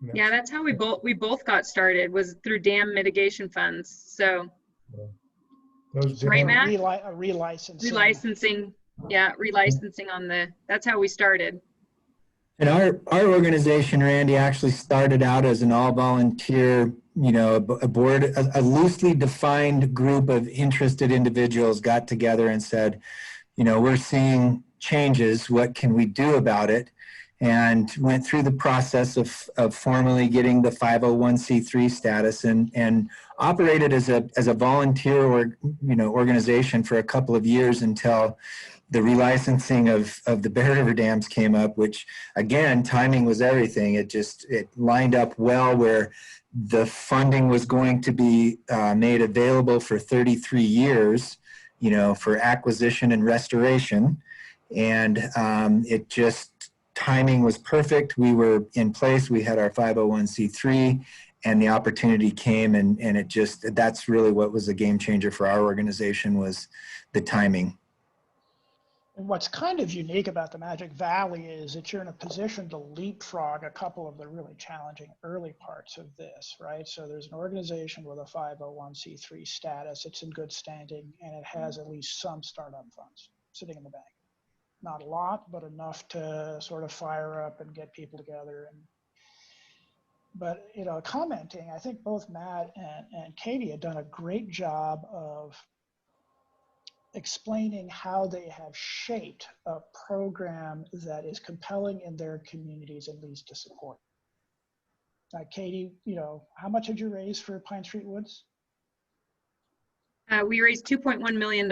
And Yeah, that's how we both got started, was through dam mitigation funds. So, those right, dams, Matt? Relicensing. Relicensing. Yeah, relicensing that's how we started. And our organization, Randy, actually started out as an all volunteer, a board, a loosely defined group of interested individuals got together and said, we're seeing changes. What can we do about it? And went through the process of formally getting the 501c3 status and operated as a volunteer organization for a couple of years until the relicensing of the Bear River dams came up, which again, timing was everything. It lined up well where the funding was going to be made available for 33 years, for acquisition and restoration. And timing was perfect. We were in place. We had our 501c3 and the opportunity came and that's really what was a game changer for our organization was the timing. And what's kind of unique about the Magic Valley is that you're in a position to leapfrog a couple of the really challenging early parts of this, right? So there's an organization with a 501c3 status, it's in good standing, and it has at least some startup funds sitting in the bank. Not a lot, but enough to sort of fire up and get people together. But commenting, I think both Matt and Katie had done a great job of explaining how they have shaped a program that is compelling in their communities and leads to support. Katie, how much did you raise for Pine Street Woods? We raised $2.1 million.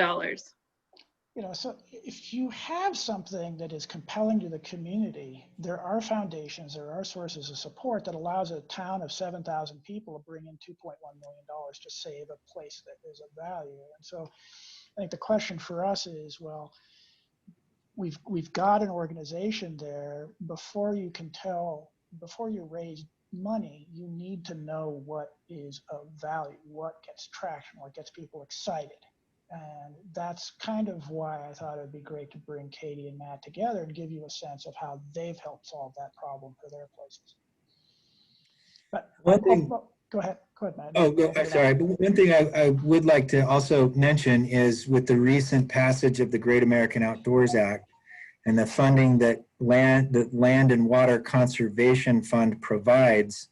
So if you have something that is compelling to the community, there are foundations, there are sources of support that allows a town of 7,000 people to bring in $2.1 million to save a place that is of value. And so I think the question for us is, well, we've got an organization there. Before you raise money, you need to know what is of value, what gets traction, what gets people excited. And that's kind of why I thought it would be great to bring Katie and Matt together and give you a sense of how they've helped solve that problem for their places. But go ahead, Matt. I'm sorry. But one thing I would like to also mention is with the recent passage of the Great American Outdoors Act and the funding that Land and Water Conservation Fund provides,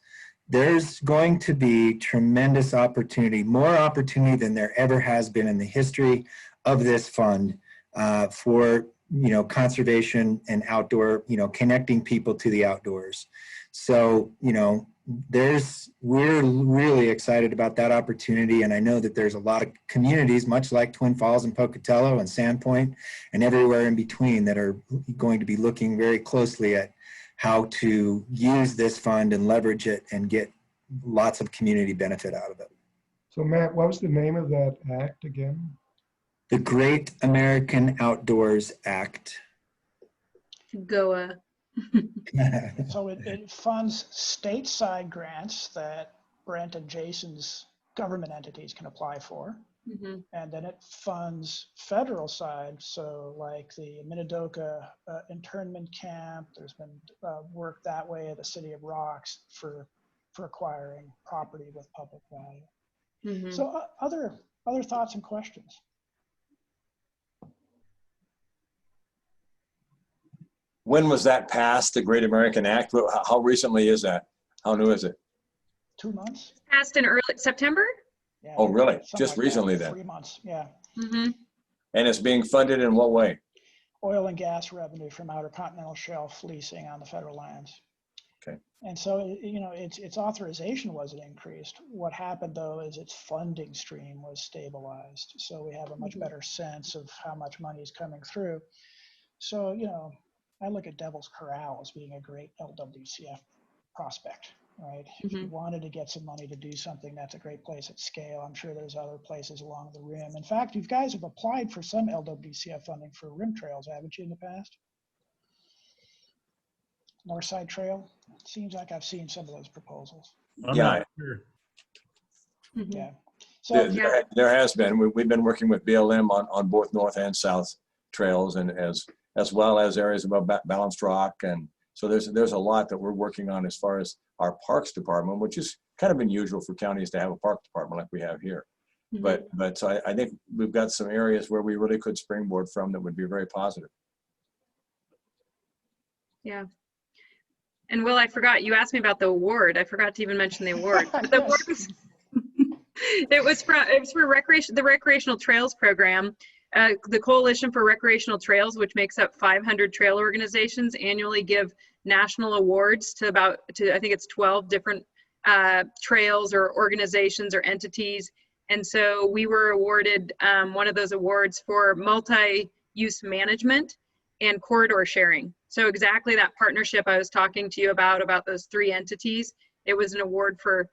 there's going to be tremendous opportunity, more opportunity than there ever has been in the history of this fund for conservation and outdoor, connecting people to the outdoors. So, we're really excited about that opportunity. And I know that there's a lot of communities, much like Twin Falls and Pocatello and Sandpoint and everywhere in between, that are going to be looking very closely at how to use this fund and leverage it and get lots of community benefit out of it. So Matt, what was the name of that act again? The Great American Outdoors Act. GOA. So it funds stateside grants that Brent and Jason's government entities can apply for. Mm-hmm. And then it funds federal side. So like the Minidoka internment camp, there's been work that way at the City of Rocks for acquiring property with public value. Mm-hmm. So other thoughts and questions? When was that passed, the Great American Act? How recently is that? How new is it? 2 months. Passed in early September? Yeah, oh, really? Just like recently then? 3 months, yeah. Mm-hmm. And it's being funded in what way? Oil and gas revenue from outer continental shelf leasing on the federal lands. Okay. And so, its authorization wasn't increased. What happened, though, is its funding stream was stabilized. So we have a much better sense of how much money is coming through. So, I look at Devil's Corral as being a great LWCF prospect, right? Mm-hmm. If you wanted to get some money to do something, that's a great place at scale. I'm sure there's other places along the rim. In fact, you guys have applied for some LWCF funding for rim trails, haven't you, in the past? Northside Trail? It seems like I've seen some of those proposals. I'm not sure. Mm-hmm. Yeah. So there has been. We've been working with BLM on both north and south trails, and as well as areas above Balanced Rock, and so there's a lot that we're working on as far as our parks department, which is kind of unusual for counties to have a park department like we have here. But so I think we've got some areas where we really could springboard from that would be very positive. Yeah. And Will, I forgot, you asked me about the award. I forgot to even mention the award. The award was, it was for the recreational trails program. The Coalition for Recreational Trails, which makes up 500 trail organizations, annually give national awards to I think it's 12 different trails or organizations or entities. And so we were awarded one of those awards for multi-use management and corridor sharing. So exactly that partnership I was talking to you about those 3 entities. It was an award for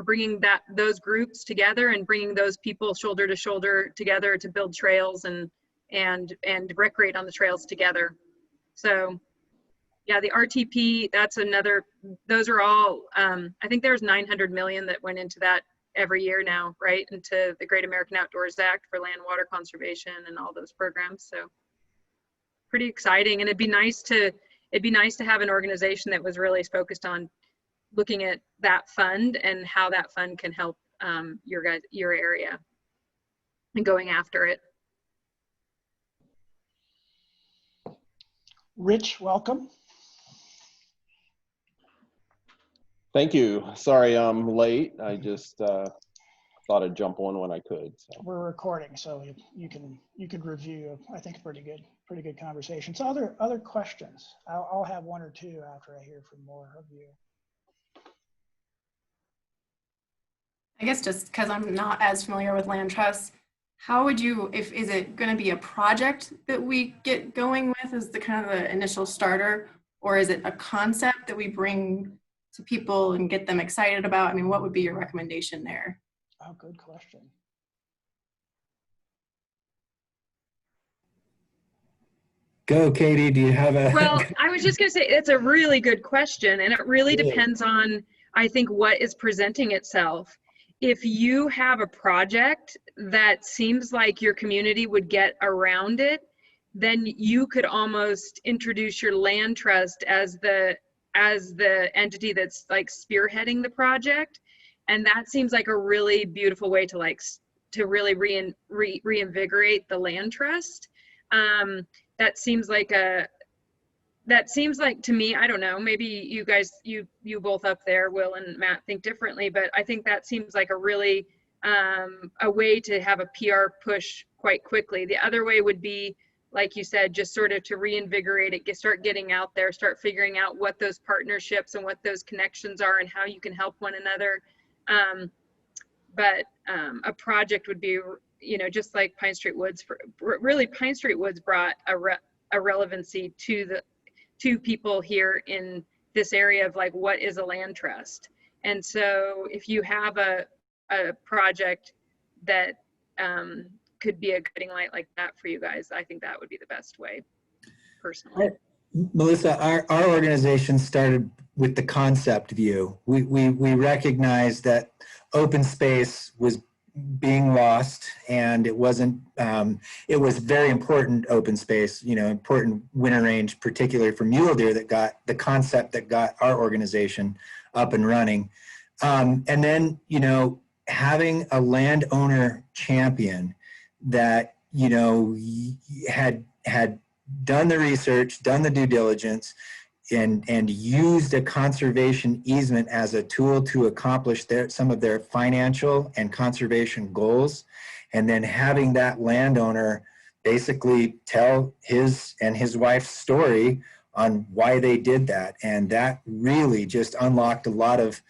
bringing those groups together and bringing those people shoulder to shoulder together to build trails and recreate on the trails together. So yeah, the RTP, that's another, those are all, I think there's 900 million that went into that every year now, right? Into the Great American Outdoors Act for land water conservation and all those programs. So pretty exciting. And it'd be nice to have an organization that was really focused on looking at that fund and how that fund can help your area and going after it. Rich, welcome. Thank you. Sorry I'm late. I just thought I'd jump on when I could. So. We're recording, so you can review. I think a pretty good conversation. So other questions? I'll have 1 or 2 after I hear from more of you. I guess just because I'm not as familiar with land trusts, how would you, is it going to be a project that we get going with as the kind of the initial starter, or is it a concept that we bring to people and get them excited about? I mean, what would be your recommendation there? Oh, good question. Go, Katie. Do you have a? Well, I was just going to say, it's a really good question. And it really depends on, I think, what is presenting itself. If you have a project that seems like your community would get around it, then you could almost introduce your land trust as the entity that's like spearheading the project. And that seems like a really beautiful way to really reinvigorate the land trust. That seems like to me, I don't know, maybe you guys, you both up there, Will and Matt, think differently, but I think that seems like a really, a way to have a PR push quite quickly. The other way would be, like you said, just sort of to reinvigorate it, start getting out there, start figuring out what those partnerships and what those connections are and how you can help one another. But a project would be, just like Pine Street Woods, really Pine Street Woods brought a relevancy to people here in this area of like, what is a land trust? And so if you have a project that could be a guiding light like that for you guys, I think that would be the best way, personally. Melissa, our organization started with the concept view. We recognized that open space was being lost, and it wasn't, it was very important open space, important winter range, particularly for mule deer, that got the concept that got our organization up and running. And then, having a landowner champion that, had done the research, done the due diligence, and used a conservation easement as a tool to accomplish some of their financial and conservation goals, and then having that landowner basically tell his and his wife's story on why they did that. And that really just unlocked a lot of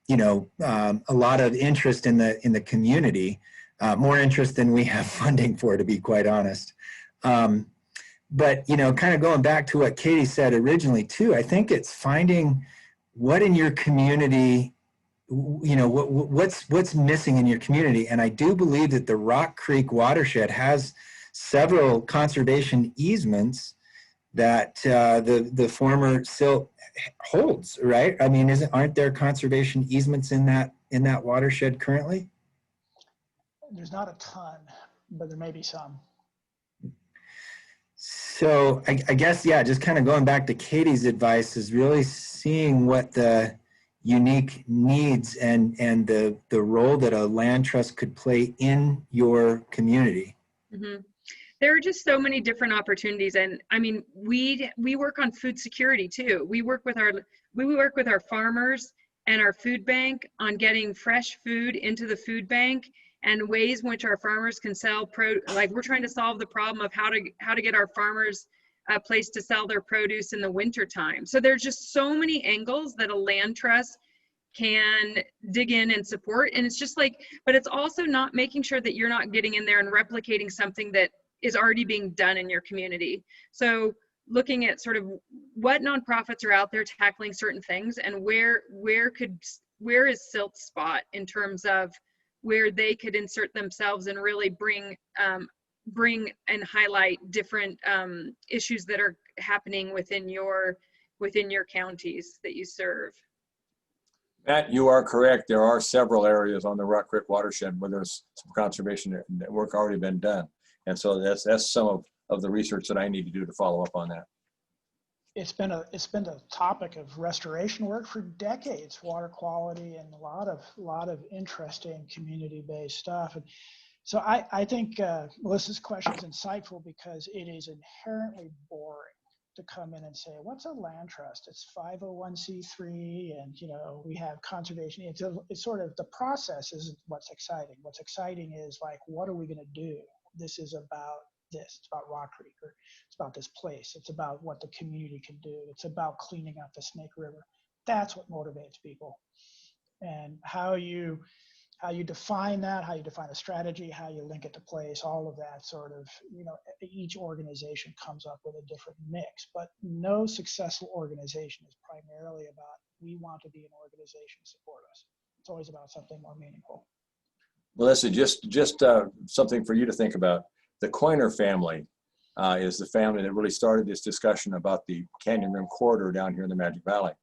interest in the community, more interest than we have funding for, to be quite honest. But, kind of going back to what Katie said originally too, I think it's finding what in your community, what's missing in your community. And I do believe that the Rock Creek watershed has several conservation easements that the former silt holds, right? I mean, aren't there conservation easements in that watershed currently? There's not a ton, but there may be some. So I guess, yeah, just kind of going back to Katie's advice is really seeing what the unique needs and the role that a land trust could play in your community. Mm-hmm. There are just so many different opportunities, and I mean, we work on food security too. We work with our farmers and our food bank on getting fresh food into the food bank, and ways in which our farmers can sell like we're trying to solve the problem of how to get our farmers a place to sell their produce in the winter time. So there's just so many angles that a land trust can dig in and support. And it's just like, but it's also not making sure that you're not getting in there and replicating something that is already being done in your community. So looking at sort of what nonprofits are out there tackling certain things, and where is Silt's spot in terms of where they could insert themselves and really bring and highlight different issues that are happening within your counties that you serve. Matt, you are correct. There are several areas on the Rock Creek watershed where there's some conservation work already been done. And so that's some of the research that I need to do to follow up on that. It's been a topic of restoration work for decades, water quality, and a lot of interesting community-based stuff. And so I think Melissa's question is insightful because it is inherently boring to come in and say, what's a land trust? It's 501c3, and we have conservation. It's sort of, the process isn't what's exciting. What's exciting is like, what are we going to do? This is about this. It's about Rock Creek, or it's about this place. It's about what the community can do. It's about cleaning up the Snake River. That's what motivates people. And how you define that, how you define a strategy, how you link it to place, all of that sort of, each organization comes up with a different mix, but no successful organization is primarily about, we want to be an organization, support us. It's always about something more meaningful. Melissa, just something for you to think about. The Coiner family is the family that really started this discussion about the Canyon Rim corridor down here in the Magic Valley.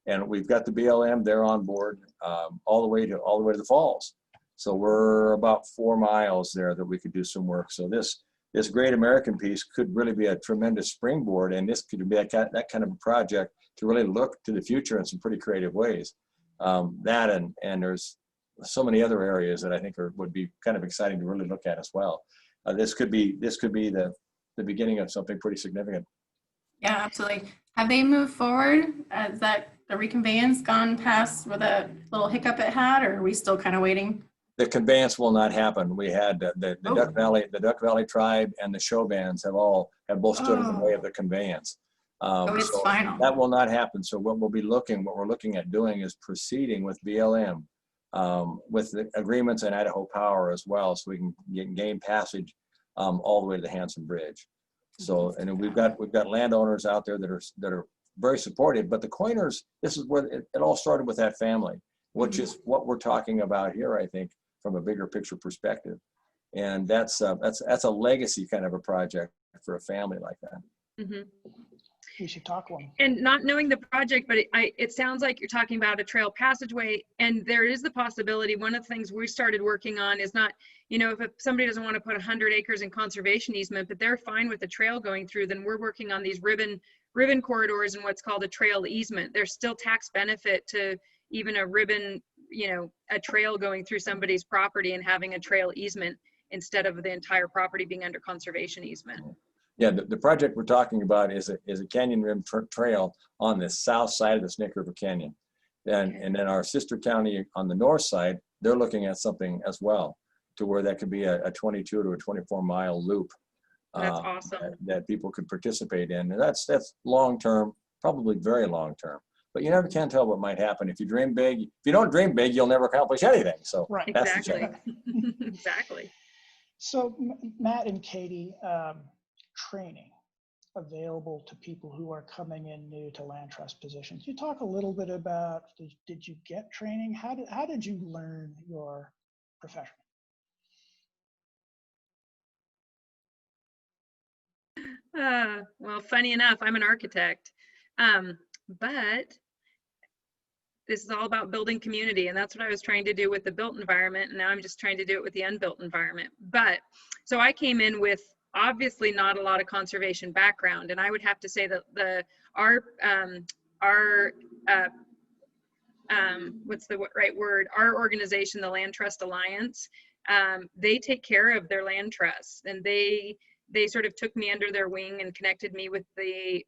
And we've got the BLM, they're on board all the way to the falls. So we're about 4 miles there that we could do some work. So this Great American piece could really be a tremendous springboard, and this could be that kind of a project to really look to the future in some pretty creative ways. That and there's so many other areas that I think would be kind of exciting to really look at as well. This could be the beginning of something pretty significant. Yeah, absolutely. Have they moved forward? Has that the reconveyance gone past with a little hiccup it had, or are we still kind of waiting? The conveyance will not happen. We had the Duck Valley tribe and the show bands have both stood in the way of the conveyance. It's so final. That will not happen. So what we're looking at doing is proceeding with BLM, with the agreements in Idaho Power as well, so we can gain passage all the way to the Hanson Bridge. So, and then we've got landowners out there that are very supportive, but the Coiners, this is where it all started with that family, which is what we're talking about here, I think, from a bigger picture perspective. And that's a legacy kind of a project for a family like that. Mm-hmm. We should talk one. And not knowing the project, but it sounds like you're talking about a trail passageway, and there is the possibility. One of the things we started working on is not, if somebody doesn't want to put 100 acres in conservation easement, but they're fine with the trail going through, then we're working on these ribbon corridors and what's called a trail easement. There's still tax benefit to even a ribbon, a trail going through somebody's property and having a trail easement instead of the entire property being under conservation easement. Yeah, the project we're talking about is a canyon rim trail on the south side of the Snake River Canyon. And then our sister county on the north side, they're looking at something as well, to where that could be a 22 to a 24 mile loop. That's awesome. That people could participate in. And that's long term, probably very long term. But you never can tell what might happen. If you dream big, if you don't dream big, you'll never accomplish anything. So right. That's exactly. Exactly. So Matt and Katie, training available to people who are coming in new to land trust positions. You talk a little bit about, did you get training? How did you learn your profession? Well, funny enough, I'm an architect, but this is all about building community, and that's what I was trying to do with the built environment, and now I'm just trying to do it with the unbuilt environment. But so I came in with obviously not a lot of conservation background, and I would have to say that our what's the right word? Our organization, the Land Trust Alliance, they take care of their land trusts, and they sort of took me under their wing and connected me with the,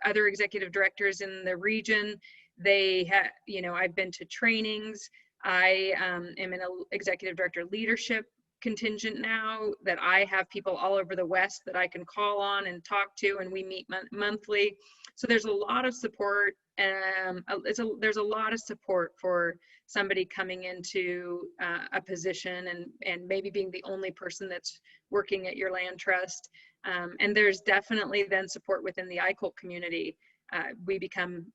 other executive directors in the region. They had, I've been to trainings. I am in an executive director leadership contingent now, that I have people all over the West that I can call on and talk to, and we meet monthly. So there's a lot of support. There's a lot of support for somebody coming into a position and maybe being the only person that's working at your land trust. And there's definitely then support within the ICOLT community. We become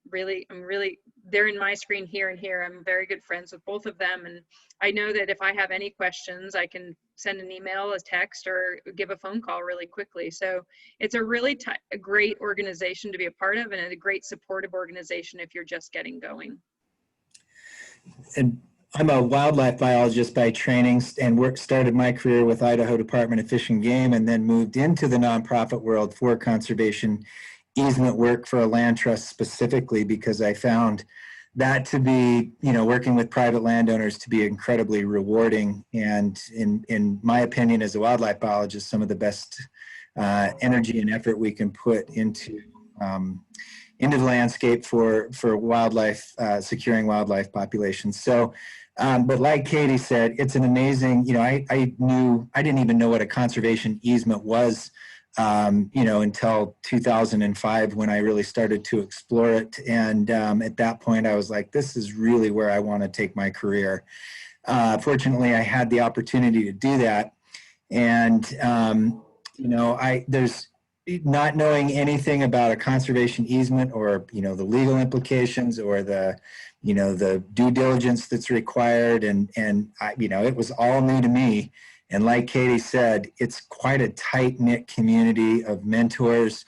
they're in my screen here and here. I'm very good friends with both of them. And I know that if I have any questions, I can send an email, a text, or give a phone call really quickly. So it's a really a great organization to be a part of, and a great supportive organization if you're just getting going. And I'm a wildlife biologist by training, and started my career with Idaho Department of Fish and Game, and then moved into the nonprofit world for conservation easement work for a land trust specifically, because I found that to be, working with private landowners to be incredibly rewarding. And in my opinion, as a wildlife biologist, some of the best energy and effort we can put into the landscape for wildlife, securing wildlife populations. So, but like Katie said, it's an amazing, I didn't even know what a conservation easement was, until 2005, when I really started to explore it. And at that point, I was like, this is really where I want to take my career. Fortunately, I had the opportunity to do that. And, there's not knowing anything about a conservation easement, or, the legal implications, or the due diligence that's required. And it was all new to me. And like Katie said, it's quite a tight-knit community of mentors,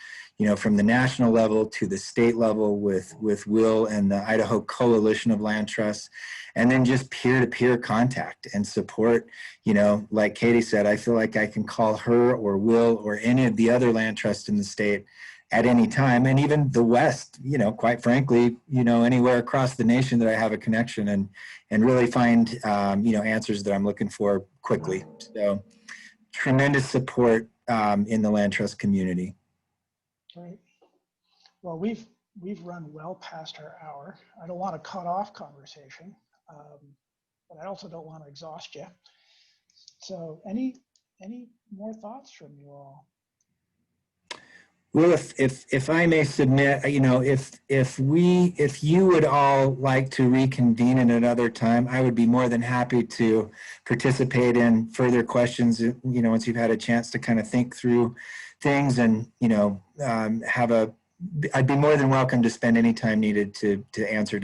from the national level to the state level with Will and the Idaho Coalition of Land Trusts, and then just peer-to-peer contact and support. Like Katie said, I feel like I can call her or Will or any of the other land trusts in the state at any time, and even the West, quite frankly, anywhere across the nation that I have a connection, and really find, answers that I'm looking for quickly. So tremendous support in the land trust community. Great. Well, we've run well past our hour. I don't want to cut off conversation, but I also don't want to exhaust you. So any more thoughts from you all? Well, if I may submit, if you would all like to reconvene at another time, I would be more than happy to participate in further questions, once you've had a chance to kind of think through things, and, I'd be more than welcome to spend any time needed to answer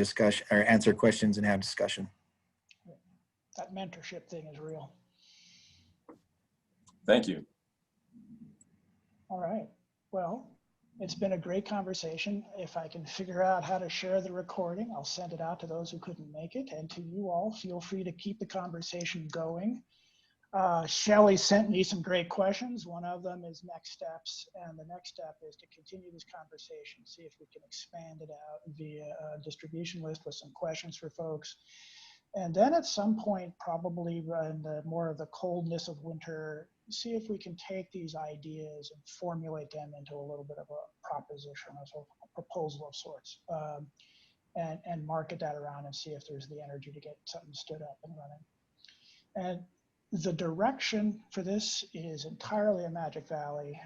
questions and have discussion. That mentorship thing is real. Thank you. All right. Well, it's been a great conversation. If I can figure out how to share the recording, I'll send it out to those who couldn't make it. And to you all, feel free to keep the conversation going. Shelley sent me some great questions. One of them is next steps. And the next step is to continue this conversation, see if we can expand it out via a distribution list with some questions for folks. And then at some point, probably in the more of the coldness of winter, see if we can take these ideas and formulate them into a little bit of a proposition, a sort of a proposal of sorts, and market that around and see if there's the energy to get something stood up and running. And the direction for this is entirely a Magic Valley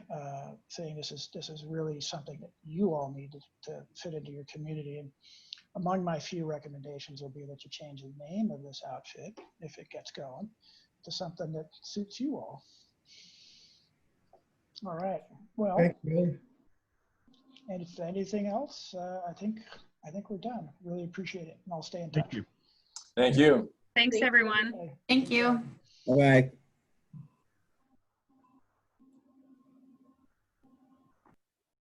thing. This is really something that you all need to fit into your community. And among my few recommendations will be that you change the name of this outfit, if it gets going, to something that suits you all. All right. Well, Thank you. and if anything else, I think we're done. Really appreciate it, and I'll stay in touch. Thank you. Thank you. Thanks, everyone. Okay. Thank you. All right.